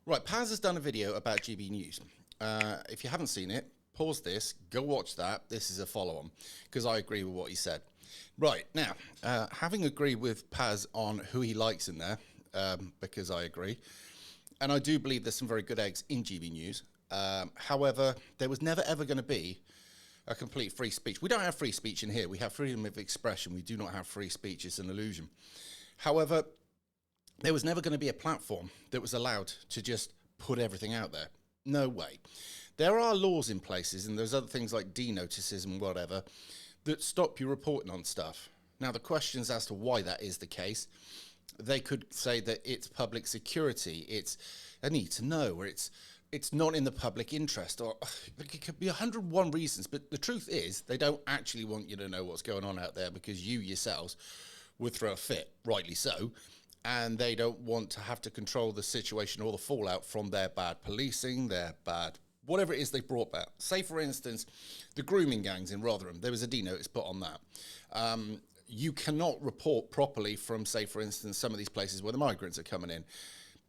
Right, Paz has done a video about GB News. If you haven't seen it, pause this, go watch that. This is a follow-on, because I agree with what he said. Right, now, having agreed with Paz on who he likes in there, because I agree, and I do believe there's some very good eggs in GB News. However, there was never ever going to be a complete free speech. We don't have free speech in here. We have freedom of expression. We do not have free speech. It's an illusion. However, there was never going to be a platform that was allowed to just put everything out there. No way. There are laws in places, and there's other things like D-notices and whatever, that stop you reporting on stuff. Now, the questions as to why that is the case, they could say that it's public security, it's a need to know, or it's not in the public interest, or it could be 101 reasons. But the truth is, they don't actually want you to know what's going on out there, because you yourselves would throw a fit, rightly so, and they don't want to have to control the situation or the fallout from their bad policing, their bad whatever it is they brought back. Say, for instance, the grooming gangs in Rotherham. There was a D-notice put on that. You cannot report properly from, say, for instance, some of these places where the migrants are coming in.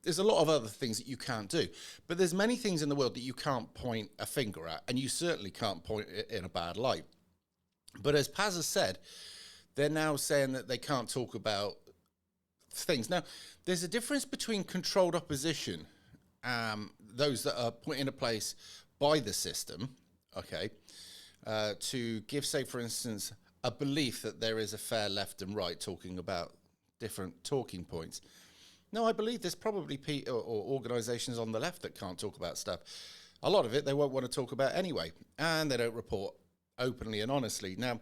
There's a lot of other things that you can't do. But there's many things in the world that you can't point a finger at, and you certainly can't point it in a bad light. But as Paz has said, they're now saying that they can't talk about things. Now, there's a difference between controlled opposition, those that are put into place by the system, okay, to give, say, for instance, a belief that there is a fair left and right talking about different talking points. No, I believe there's probably or organisations on the left that can't talk about stuff. A lot of it they won't want to talk about anyway, and they don't report openly and honestly. Now,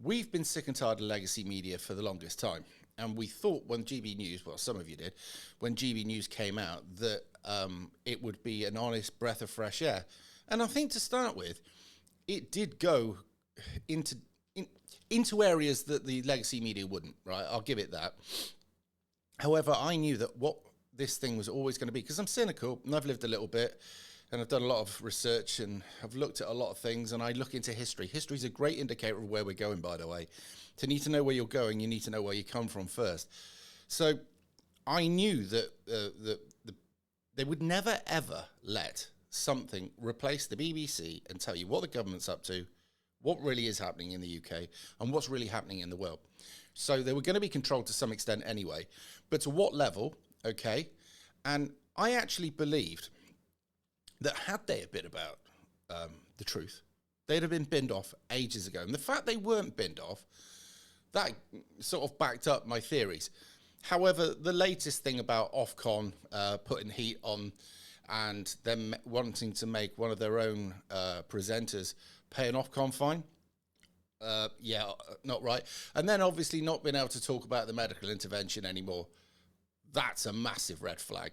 we've been sick and tired of legacy media for the longest time. And we thought when GB News, well, some of you did, when GB News came out, that it would be an honest breath of fresh air. And I think to start with, it did go into areas that the legacy media wouldn't, right? I'll give it that. However, I knew that what this thing was always going to be, because I'm cynical and I've lived a little bit and I've done a lot of research and I've looked at a lot of things, and I look into history. History is a great indicator of where we're going, by the way. To need to know where you're going, you need to know where you come from first. So I knew that they would never, ever let something replace the BBC and tell you what the government's up to, what really is happening in the UK, and what's really happening in the world. So they were going to be controlled to some extent anyway. But to what level, okay? And I actually believed that had they a bit about the truth, they'd have been binned off ages ago. And the fact they weren't binned off, that sort of backed up my theories. However, the latest thing about Ofcom putting heat on and them wanting to make one of their own presenters pay an Ofcom fine, yeah, not right. And then obviously not being able to talk about the medical intervention anymore. That's a massive red flag.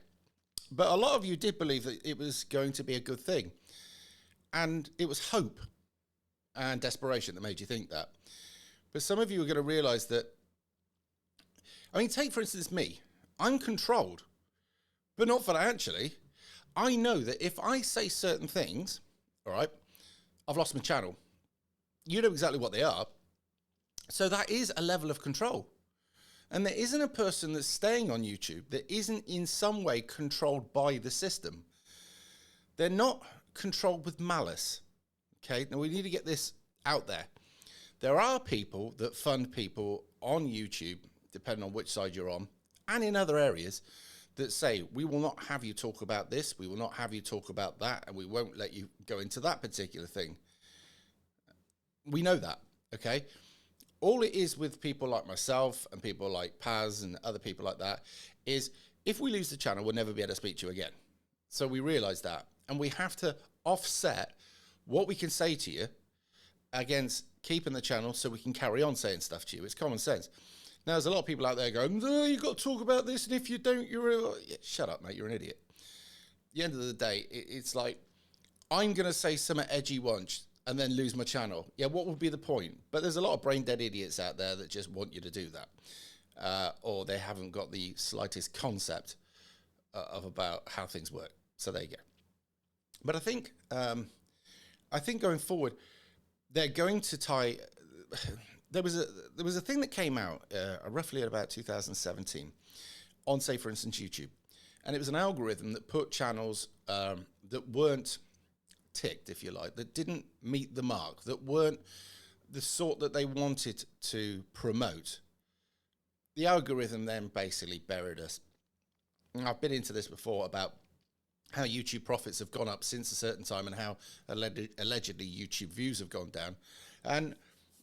But a lot of you did believe that it was going to be a good thing. And it was hope and desperation that made you think that. But some of you are going to realise that, I mean, take for instance me. I'm controlled, but not financially. I know that if I say certain things, all right, I've lost my channel. You know exactly what they are. So that is a level of control. And there isn't a person that's staying on YouTube that isn't in some way controlled by the system. They're not controlled with malice. Okay, now we need to get this out there. There are people that fund people on YouTube, depending on which side you're on, and in other areas, that say, we will not have you talk about this, we will not have you talk about that, and we won't let you go into that particular thing. We know that, okay? All it is with people like myself and people like Paz and other people like that is if we lose the channel, we'll never be able to speak to you again. So we realise that. And we have to offset what we can say to you against keeping the channel so we can carry on saying stuff to you. It's common sense. Now, there's a lot of people out there going, oh, you've got to talk about this, and if you don't, you're yeah, shut up, mate, you're an idiot. At the end of the day, it's like, I'm going to say something edgy once and then lose my channel. Yeah, what would be the point? But there's a lot of brain-dead idiots out there that just want you to do that. Or they haven't got the slightest concept of about how things work. So there you go. But I think going forward, they're going to tie. There was a thing that came out roughly at about 2017 on, say, for instance, YouTube, And it was an algorithm that put channels that weren't ticked, if you like, that didn't meet the mark, that weren't the sort that they wanted to promote. The algorithm then basically buried us. And I've been into this before about how YouTube profits have gone up since a certain time and how allegedly YouTube views have gone down. And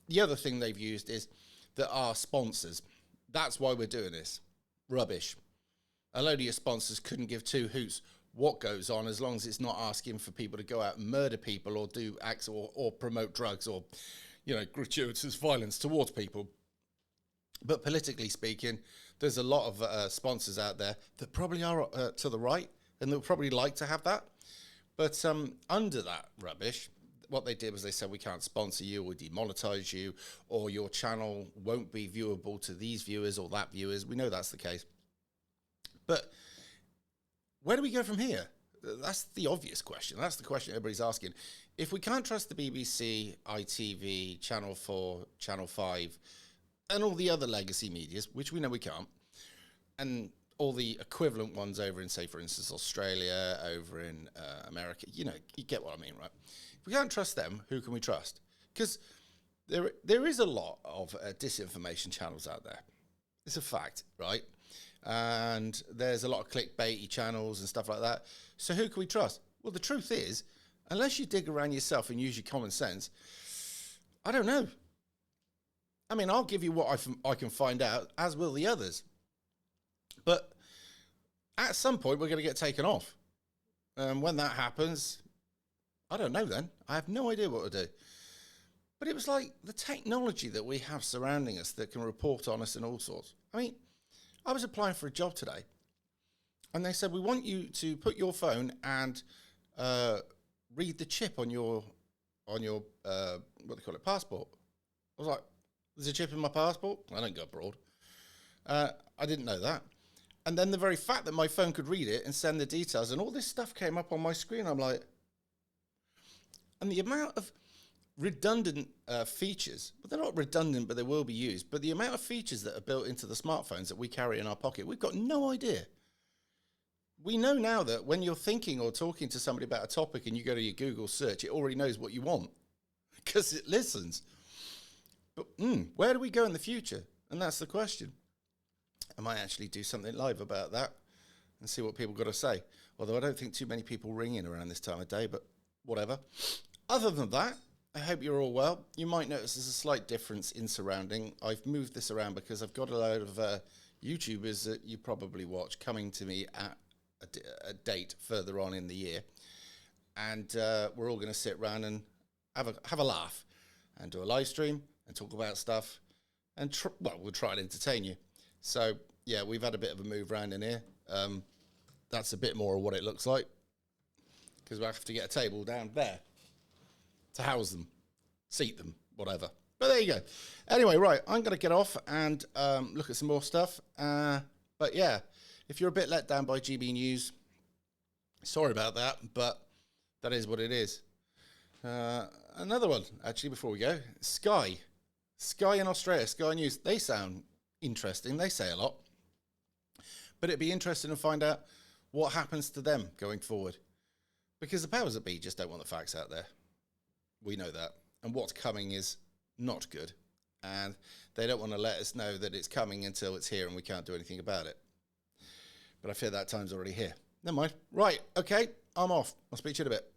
the other thing they've used is that our sponsors, that's why we're doing this. Rubbish. A load of your sponsors couldn't give two hoots what goes on as long as it's not asking for people to go out and murder people or do acts or promote drugs or, you know, gratuitous violence towards people. But politically speaking, there's a lot of sponsors out there that probably are to the right and they'll probably like to have that. But under that rubbish, what they did was they said, we can't sponsor you or demonetize you, or your channel won't be viewable to these viewers or that viewers. We know that's the case. But where do we go from here? That's the obvious question. That's the question everybody's asking. If we can't trust the BBC, ITV, Channel 4, Channel 5, and all the other legacy medias, which we know we can't, and all the equivalent ones over in, say, for instance, Australia, over in America, you know, you get what I mean, right? If we can't trust them, who can we trust? Because there is a lot of disinformation channels out there. It's a fact, right? And there's a lot of clickbaity channels and stuff like that. So who can we trust? Well, the truth is, unless you dig around yourself and use your common sense, I don't know. I mean, I'll give you what I can find out, as will the others. But at some point, we're going to get taken off. And when that happens, I don't know then. I have no idea what to do. But it was like the technology that we have surrounding us that can report on us and all sorts. I mean, I was applying for a job today, and they said, we want you to put your phone and read the chip on your what do they call it, passport. I was like, there's a chip in my passport? I don't go abroad. I didn't know that. And then the very fact that my phone could read it and send the details and all this stuff came up on my screen, I'm like, and the amount of redundant features, but they're not redundant, but they will be used, but the amount of features that are built into the smartphones that we carry in our pocket, we've got no idea. We know now that when you're thinking or talking to somebody about a topic and you go to your Google search, it already knows what you want because it listens. But where do we go in the future? And that's the question. I might actually do something live about that and see what people got to say. Although I don't think too many people ring in around this time of day, but whatever. Other than that, I hope you're all well. You might notice there's a slight difference in surrounding. I've moved this around because I've got a load of YouTubers that you probably watch coming to me at a date further on in the year. And we're all going to sit around and have a laugh and do a live stream and talk about stuff. And, we'll try and entertain you. So, yeah, we've had a bit of a move around in here. That's a bit more of what it looks like. Because we have to get a table down there to house them, seat them, whatever. But there you go. Anyway, right, I'm going to get off and look at some more stuff. But, yeah, if you're a bit let down by GB News, sorry about that, but that is what it is. Another one, actually, before we go, Sky. Sky in Australia, Sky News, they sound interesting. They say a lot. But it'd be interesting to find out what happens to them going forward. Because the powers that be just don't want the facts out there. We know that. And what's coming is not good. And they don't want to let us know that it's coming until it's here and we can't do anything about it. But I fear that time's already here. Never mind. Right, okay, I'm off. I'll speak to you in a bit.